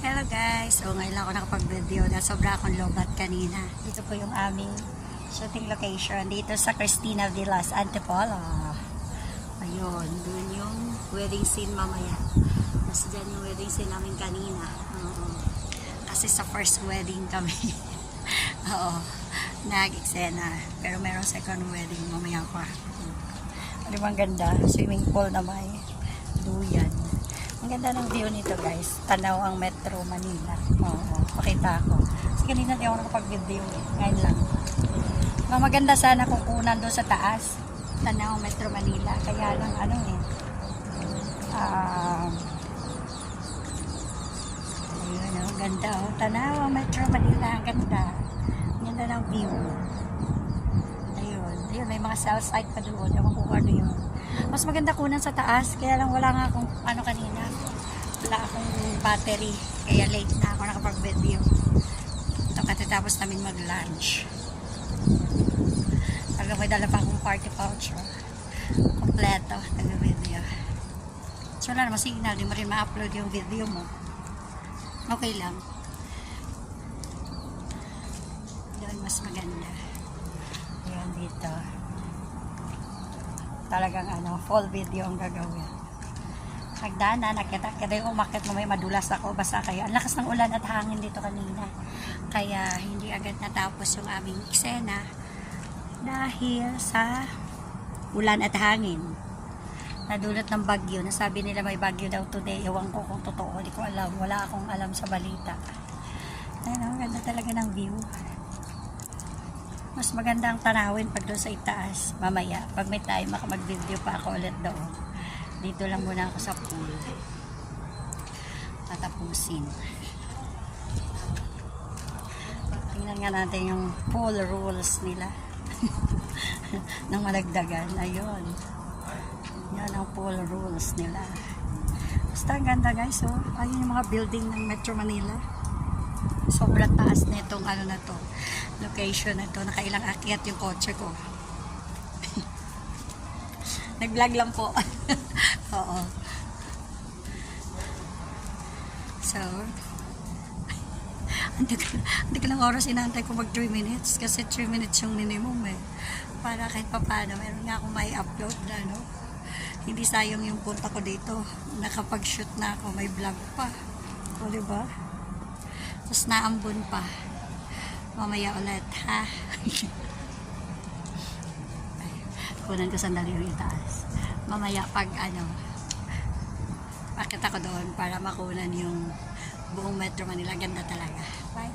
Hello guys! So ngayon lang ako nakapag-video dahil sobra akong lobat kanina. Dito po yung aming shooting location dito sa Cristina Villas, Antipolo. Ayun, dun yung wedding scene mamaya. Tapos dyan yung wedding scene namin kanina. Kasi sa first wedding kami. Oo, nag-eksena. Pero merong second wedding mamaya pa. Ano bang ganda? Swimming pool na may duyan. Ang ganda ng view nito guys. Tanaw ang Metro Manila. Oo, pakita ko. Kasi kanina di ako nakapag-video eh. Ngayon lang. Maganda sana kung kunan doon sa taas. Tanaw ang Metro Manila. Kaya lang ano eh. Ayun oh, ganda oh. Tanaw ang Metro Manila. Ang ganda. Ang ganda ng view. Ayun. Ayun, may mga cell site pa doon. Ewan ko ano yun. Mas maganda kunan sa taas, kaya lang wala nga akong ano kanina, wala akong battery, kaya late na ako nakapag-video. Ito katatapos namin mag-lunch. Talaga may dala pa akong party pouch, kompleto, nag-video. So wala naman signal, di mo rin ma-upload yung video mo. Okay lang. Doon mas maganda. Ayan dito. Talagang ano, full video ang gagawin. Hagdanan, nakita yung umakit mo, may madulas ako, basa kayo. Ang lakas ng ulan at hangin dito kanina. Kaya hindi agad natapos yung aming eksena dahil sa ulan at hangin. Nadulot ng bagyo. Nasabi nila may bagyo daw today. Ewan ko kung totoo, hindi ko alam. Wala akong alam sa balita. Ano, ganda talaga ng view. Mas maganda ang tanawin pag doon sa itaas. Mamaya, pag may time, mag-video pa ako ulit doon. Dito lang muna ako sa pool. Tatapusin. Tingnan nga natin yung pool rules nila. Nang malagdagan. Ayun. Yan ang pool rules nila. Basta ang ganda guys. Oh. Ayun yung mga building ng Metro Manila. Sobrang taas na itong ano na to. Location na to. Nakailang akyat yung kotse ko. Nag-vlog lang po. Oo. So, hindi ko lang oras inantay ko mag 3 minutes kasi 3 minutes yung minimum eh. Para kahit pa paano, meron nga akong may upload na no. Hindi sayang yung punta ko dito. Nakapag-shoot na ako, may vlog pa. O diba? Tapos naambon pa. Mamaya ulit, ha? Kunan ko sandali yung itaas. Mamaya pag ano, pakita ko doon para makunan yung buong Metro Manila. Ganda talaga. Bye!